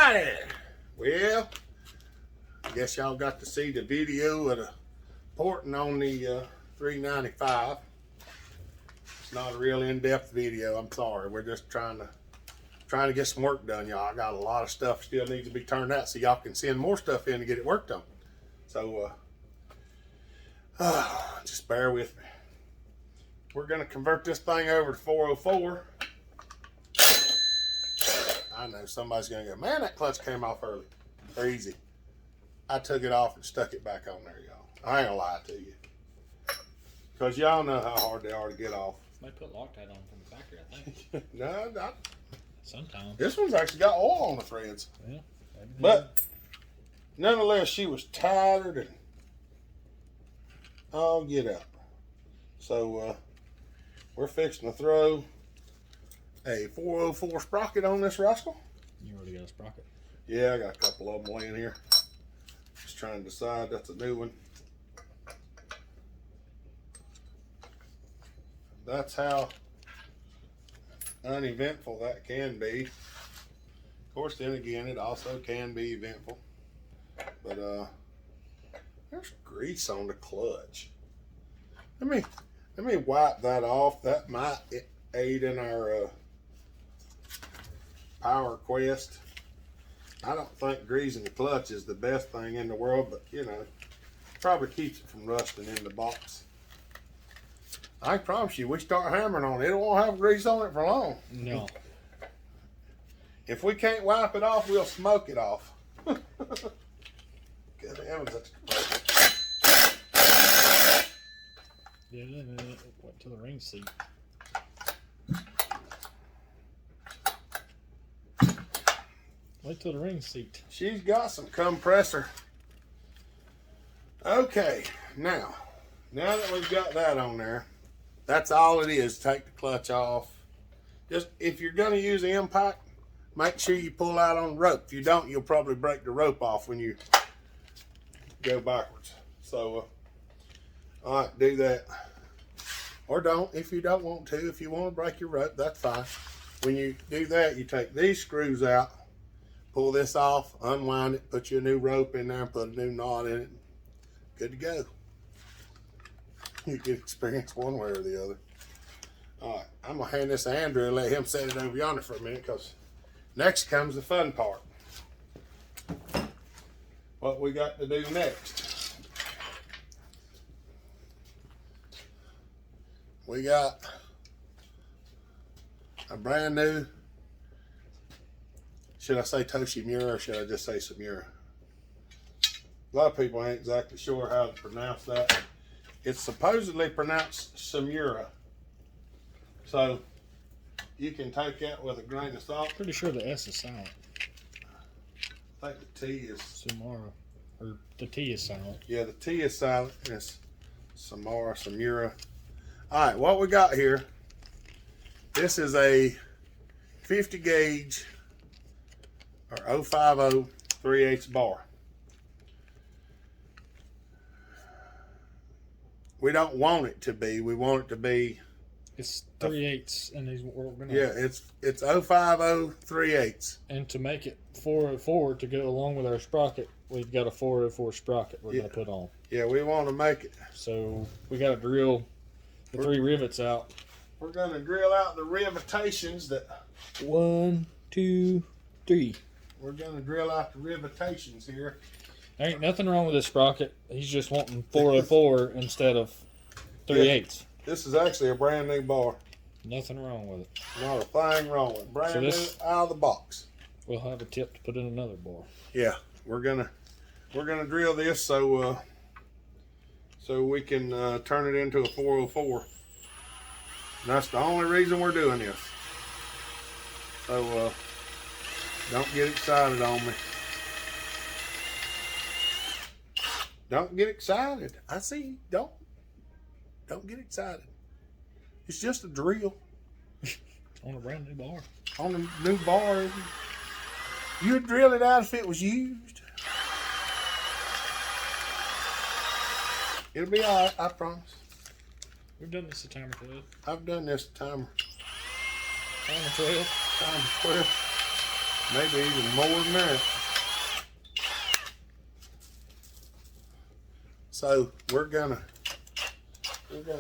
Alrighty. Well, I guess y'all got to see the video of the porting on the 395. It's not a real in-depth video. I'm sorry. We're just trying to get some work done, y'all. I got a lot of stuff still needs to be turned out so y'all can send more stuff in to get it worked on. So just bear with me. We're gonna convert this thing over to 404. I know somebody's gonna go, man, that clutch came off early or easy. I took it off and stuck it back on there, y'all. I ain't gonna lie to you, because y'all know how hard they are to get off. Might put Loctite on from the factory, I think. No, not. Sometimes. This one's actually got oil on the threads. Yeah. But nonetheless, she was tattered and all get up. So we're fixing to throw a 404 sprocket on this rascal. You already got a sprocket? Yeah, I got a couple of them laying here. Just trying to decide. That's a new one. That's how uneventful that can be. Of course, then again, it also can be eventful. But there's grease on the clutch. Let me wipe that off. That might aid in our power quest. I don't think greasing the clutch is the best thing in the world, but you know, probably keeps it from rusting in the box. I promise you, we start hammering on it, it won't have grease on it for long. No. If we can't wipe it off, we'll smoke it off. Good heavens, that's Yeah, went to the ring seat. Wait till the ring seat. She's got some compressor. Okay, now that we've got that on there, that's all it is. Take the clutch off. Just if you're going to use the impact, make sure you pull out on the rope. If you don't, you'll probably break the rope off when you go backwards. So, all right, do that. Or don't if you don't want to. If you want to break your rope, that's fine. When you do that, you take these screws out, pull this off, unwind it, put your new rope in there, and put a new knot in it. Good to go. You can experience one way or the other. All right, I'm gonna hand this to Andrew and let him set it over yonder for a minute, because next comes the fun part. What we got to do next? We got a brand new, should I say Toshimura or should I just say Samura? A lot of people ain't exactly sure how to pronounce that. It's supposedly pronounced Samura. So you can take that with a grain of salt. Pretty sure the S is silent. I think the T is Samara. Or the T is silent. Yeah, the T is silent. It's Samura. All right, what we got here, this is a 50 gauge or 050 3/8 bar. We don't want it to be. We want it to be. It's 3/8, and these we're gonna. Yeah, it's 050 3/8. And to make it 404 to go along with our sprocket, we've got a 404 sprocket we're gonna put on. Yeah, we want to make it. So we got to drill the 3 rivets out. We're gonna drill out the rivetations that. 1, 2, 3. We're gonna drill out the rivetations here. There ain't nothing wrong with this sprocket. He's just wanting 404 instead of 3/8. This is actually a brand new bar. Nothing wrong with it. Not a thing wrong with it. Brand new out of the box. We'll have a tip to put in another bar. Yeah, we're gonna drill this so we can turn it into a 404. And that's the only reason we're doing this. So don't get excited on me. Don't get excited. I see. Don't get excited. It's just a drill. On a brand new bar. On a new bar. You'd drill it out if it was used. It'll be all right, I promise. We've done this a time or 12. I've done this a time. Time or 12. Time 12. maybe even more than that. So we're gonna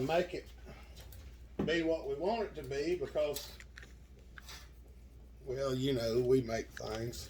make it be what we want it to be because, well, you know, we make things.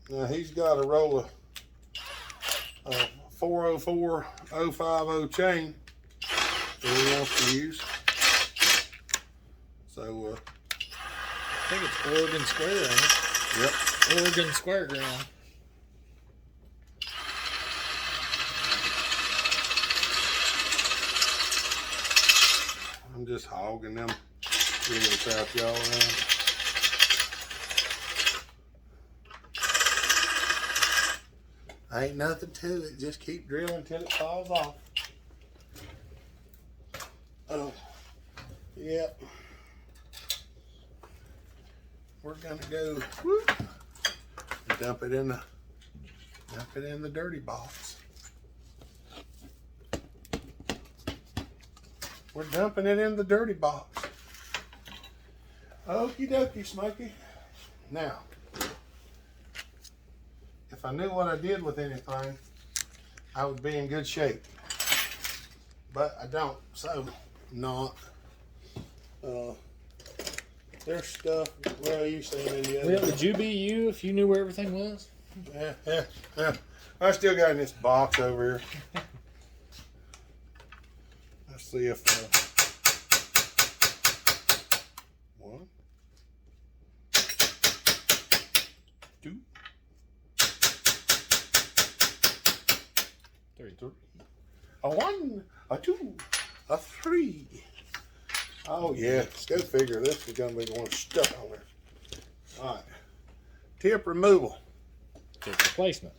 Now he's got a roll of 404050 chain that he wants to use. So I think it's Oregon Square, ain't it? yep. Oregon Square ground. I'm just hogging them rivets out y'all around. Ain't nothing to it. Just keep drilling until it falls off. Oh, yep. We're gonna go whoop, dump it in the dirty box. We're dumping it in the dirty box. Okie dokie, Smokey. Now, if I knew what I did with anything, I would be in good shape. But I don't, so not. There's stuff, well, you seen in the other. Well, would you be you if you knew where everything was? Yeah. I still got in this box over here. Let's see if one, two, three. A one, a two, a three. Oh yeah, go figure. This is gonna be the one stuck on there. All right, tip removal. Tip replacement.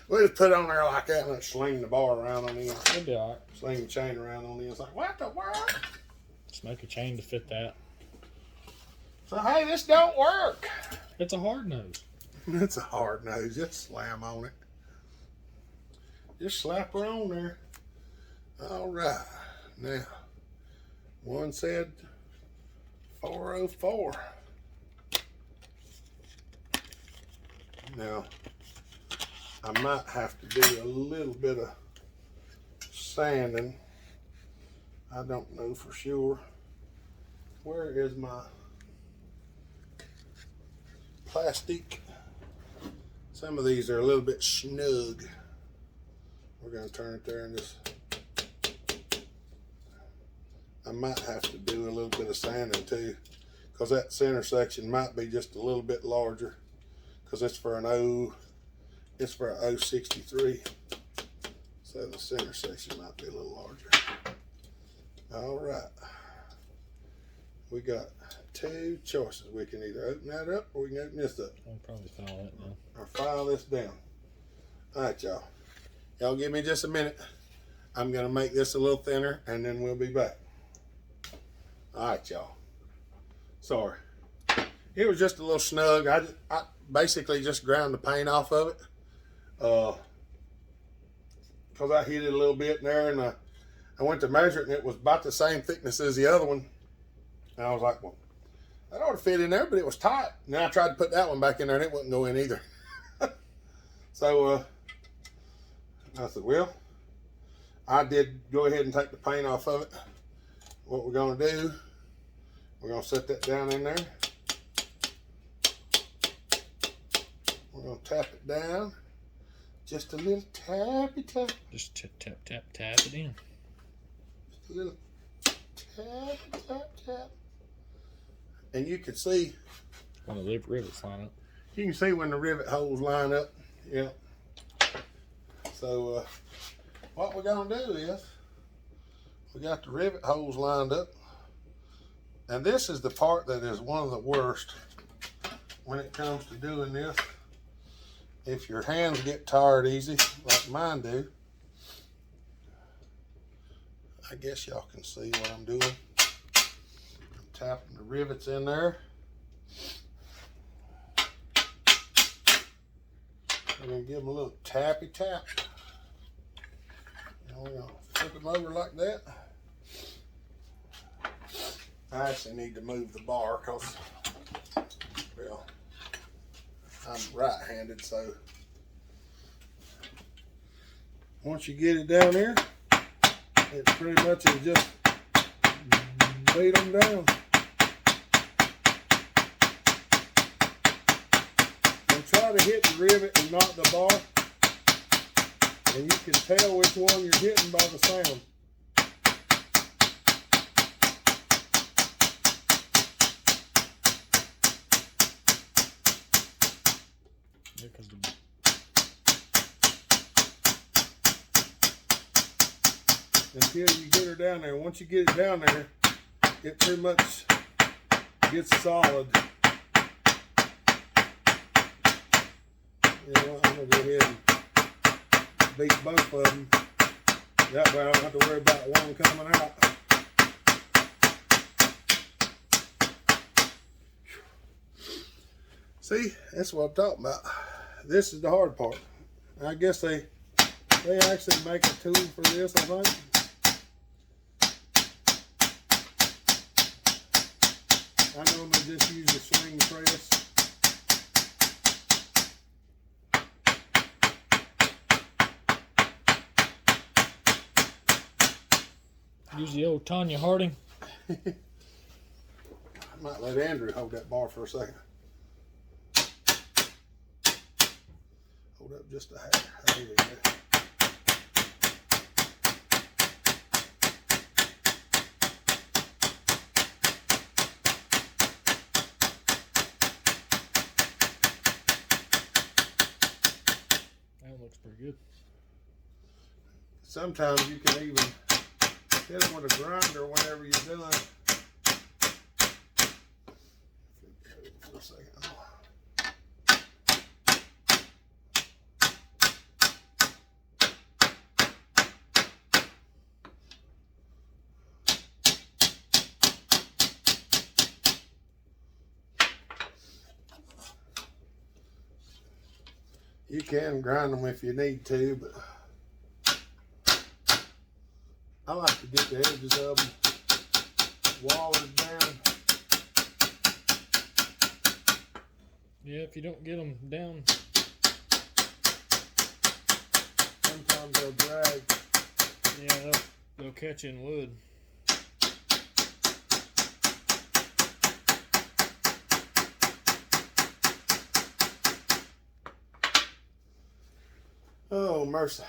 We just put it on there like that and sling the bar around on the inside. It'll be all right. Sling the chain around on the inside. What the world? Just make a chain to fit that. So hey, this don't work. It's a hard nose. It's a hard nose. Just slam on it. Just slap her on there. All right. Now, one said 404. Now, I might have to do a little bit of sanding. I don't know for sure. Where is my plastic? Some of these are a little bit snug. We're going to turn it there and just, I might have to do a little bit of sanding too, because that center section might be just a little bit larger, because it's for an 063. So the center section might be a little larger. All right. We got two choices. We can either open that up or we can open this up. I'll probably file that now. Or file this down. All right, y'all. Y'all give me just a minute. I'm gonna make this a little thinner and then we'll be back. All right, y'all. Sorry. It was just a little snug. I basically just ground the paint off of it. Because I hit it a little bit in there and I went to measure it and it was about the same thickness as the other one. And I was like, well, that ought to fit in there, but it was tight. And then I tried to put that one back in there and it wouldn't go in either. So I said, well, I did go ahead and take the paint off of it. What we're gonna do, we're gonna set that down in there. We're gonna tap it down. Just a little tappy tap. Just tap it in. Just a little tappy tap. And you can see When the rivets line up. You can see when the rivet holes line up. Yeah. So what we're gonna do is we got the rivet holes lined up, and this is the part that is one of the worst when it comes to doing this. If your hands get tired easy, like mine do, I guess y'all can see what I'm doing. I'm tapping the rivets in there. I'm gonna give them a little tappy tap. And we're gonna flip them over like that. I actually need to move the bar because, well, I'm right-handed, so once you get it down here, it's pretty much just beat them down. And try to hit the rivet and not the bar, and you can tell which one you're hitting by the sound. Until you get her down there. Once you get it down there, it pretty much gets solid. You know, I'm going to go ahead and beat both of them. That way I don't have to worry about one coming out. See, that's what I'm talking about. This is the hard part. I guess they actually make a tool for this, I think. I normally just use a swing press. Use the old Tanya Harding. I might let Andrew hold that bar for a second. Hold up just a hair. There we go. Pretty good. Sometimes you can even hit them with a grinder whenever you're done. For a second. You can grind them if you need to, but I like to get the edges of them watered down. Yeah, if you don't get them down, sometimes they'll drag. Yeah, they'll catch in wood. Oh, mercy.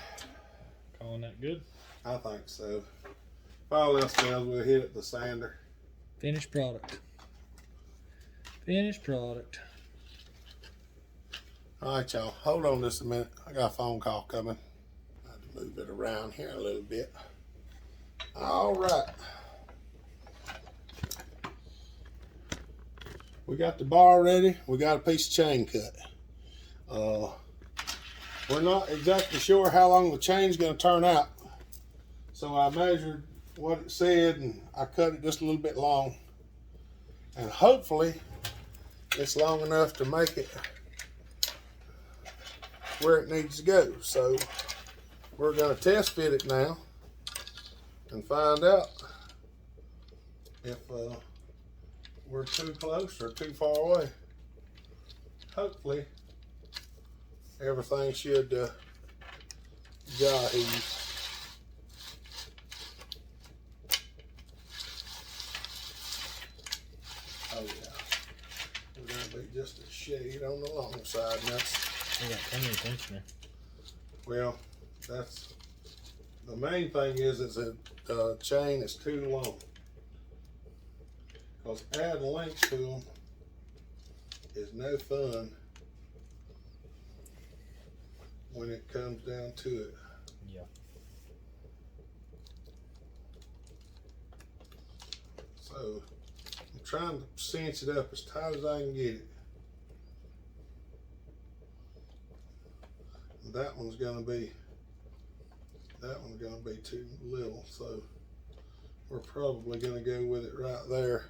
Calling that good? I think so. If all else fails, we'll hit it with the sander. Finished product. Finished product. All right, y'all. Hold on just a minute. I got a phone call coming. I have to move it around here a little bit. All right. We got the bar ready. We got a piece of chain cut. We're not exactly sure how long the chain's going to turn out. So I measured what it said and I cut it just a little bit long. And hopefully it's long enough to make it where it needs to go. So we're going to test fit it now and find out if we're too close or too far away. Hopefully everything should jive. Oh yeah, we're gonna be just a shade on the long side. And that's, I got plenty of tensioner. well, that's the main thing is that the chain is too long. Because adding length to them is no fun when it comes down to it. Yeah. So I'm trying to cinch it up as tight as I can get it. That one's gonna be too little, so we're probably gonna go with it right there.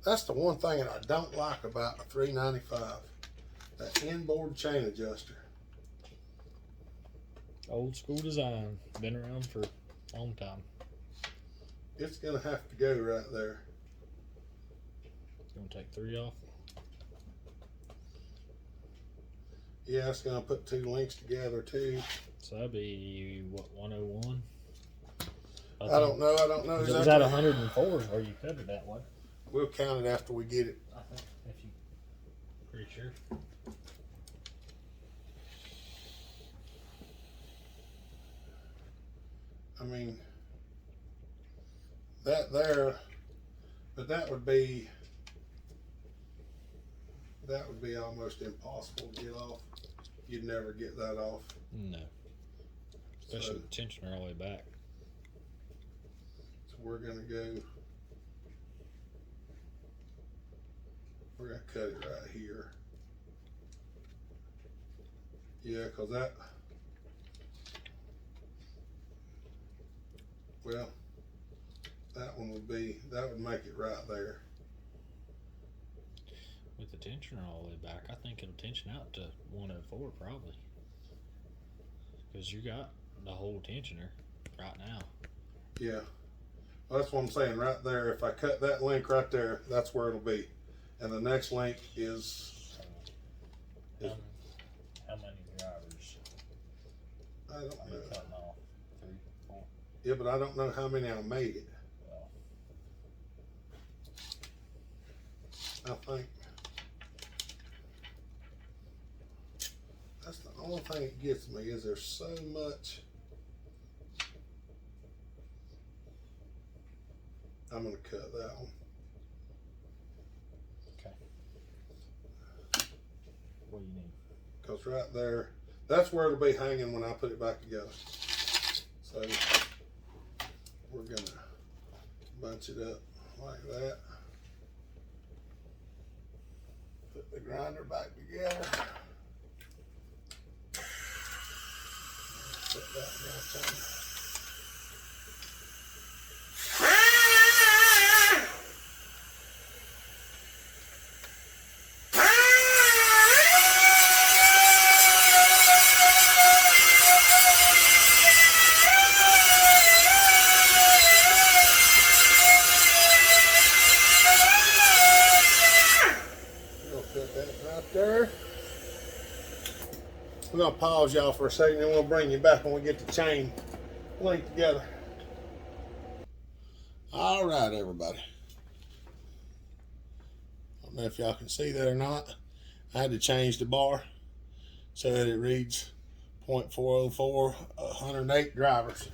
That's the one thing that I don't like about a 395. That inboard chain adjuster. Old school design. Been around for a long time. It's gonna have to go right there. You want to take 3 off? Yeah, it's gonna put 2 links together too. So that'd be what, 101? I don't know. I don't know Is exactly. that 104 or you cut it that way? We'll count it after we get it. I think if you pretty sure. I mean, that there, but that would be almost impossible to get off. You'd never get that off. No. Especially with the tensioner all the way back. So we're gonna cut it right here. Yeah, cause that one would make it right there. With the tensioner all the way back, I think it'll tension out to 104 probably. Because you got the whole tensioner right now. Yeah. Well, that's what I'm saying right there. If I cut that link right there, that's where it'll be. And the next link is how many drivers? I don't know. Cutting off 3, 4. Yeah, but I don't know how many I made it. Well, I think that's the only thing that gets me is there's so much. I'm gonna cut that one. okay. What do you need? Cause right there, that's where it'll be hanging when I put it back together. So we're gonna bunch it up like that. Put the grinder back together. Put that right there. We're gonna pause y'all for a second, and we'll bring you back when we get the chain linked together. All right, everybody. I don't know if y'all can see that or not. I had to change the bar so that it reads 0.404, 108 drivers.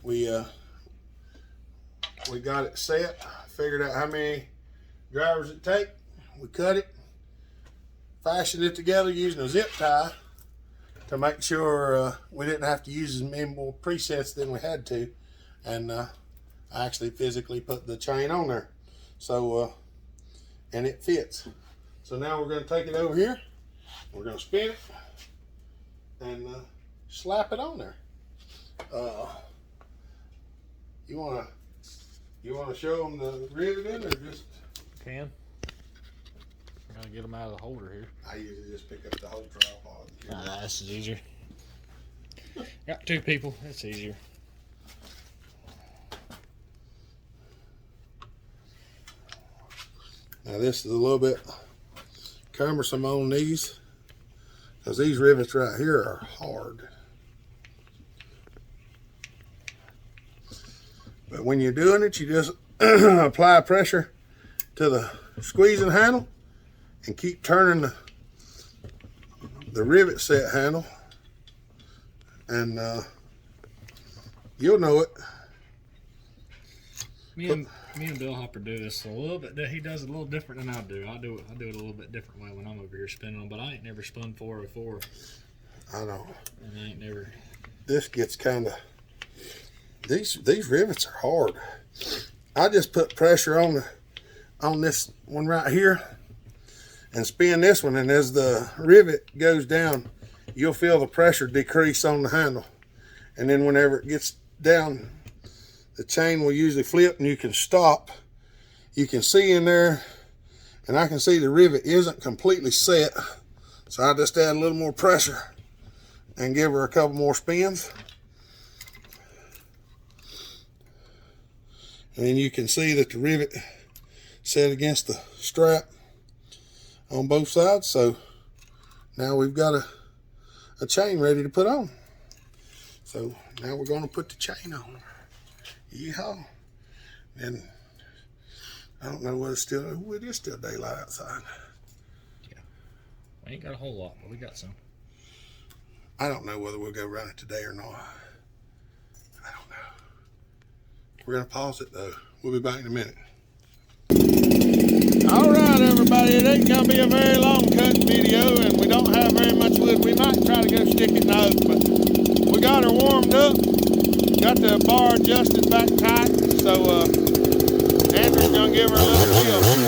We got it set, figured out how many drivers it take. We cut it, fashioned it together using a zip tie to make sure we didn't have to use as many more presets than we had to. And I actually physically put the chain on there. So, and it fits. So now we're gonna take it over here. We're gonna spin it and slap it on there. You wanna show them the riveting or just? Can. I'm gonna get them out of the holder here. I usually just pick up the whole tripod. Nah, this is easier. Got 2 people, that's easier. Now this is a little bit cumbersome on these because these rivets right here are hard. But when you're doing it, you just apply pressure to the squeezing handle and keep turning the rivet set handle, and you'll know it. Me and Bill Hopper do this a little bit. He does it a little different than I do. I do it a little bit different way when I'm over here spinning them. But I ain't never spun 404. I know. And I ain't never. This gets kind of. These rivets are hard. I just put pressure on this one right here and spin this one, and as the rivet goes down, you'll feel the pressure decrease on the handle. And then whenever it gets down, the chain will usually flip and you can stop. You can see in there, and I can see the rivet isn't completely set. So I just add a little more pressure and give her a couple more spins. And then you can see that the rivet set against the strap on both sides. So now we've got a chain ready to put on. So now we're going to put the chain on. Yeehaw. And I don't know what it's still, it is still daylight outside. Yeah. We ain't got a whole lot, but we got some. I don't know whether we'll go run it today or not. I don't know. We're going to pause it though. We'll be back in a minute. All right, everybody. It ain't going to be a very long cut video, and we don't have very much wood. We might try to go stick it in the oak, but we got her warmed up. Got the bar adjusted back tight, so Andrew's going to give her a little feel.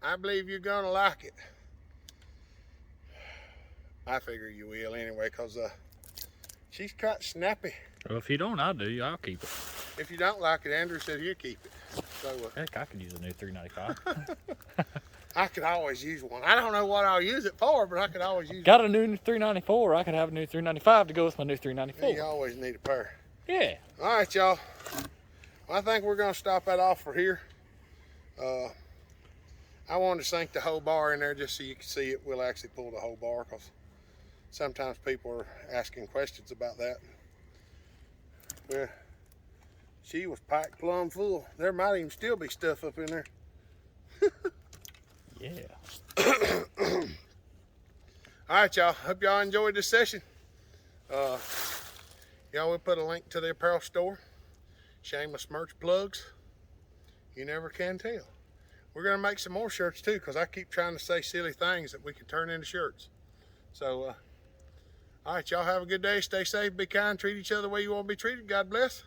I believe you're gonna like it. I figure you will anyway, because she's quite snappy. Well, if you don't, I'll do. I'll keep it. If you don't like it, Andrew said he'll keep it. So heck, I could use a new 395. I could always use one. I don't know what I'll use it for, but I could always use Got a new 394. I could have a new 395 to go with my new 394. You always need a pair. Yeah. All right, y'all. Well, I think we're going to stop that off for here. I wanted to sink the whole bar in there just so you can see it. We'll actually pull the whole bar, because sometimes people are asking questions about that. Well, she was packed plumb full. There might even still be stuff up in there. Yeah. All right, y'all. Hope y'all enjoyed this session. Y'all, we'll put a link to the apparel store. Shameless merch plugs. You never can tell. we're gonna make some more shirts too, because I keep trying to say silly things that we can turn into shirts. So, all right, y'all have a good day. Stay safe, be kind, treat each other the way you want to be treated. God bless.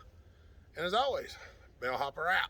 And as always, Bellhopper out.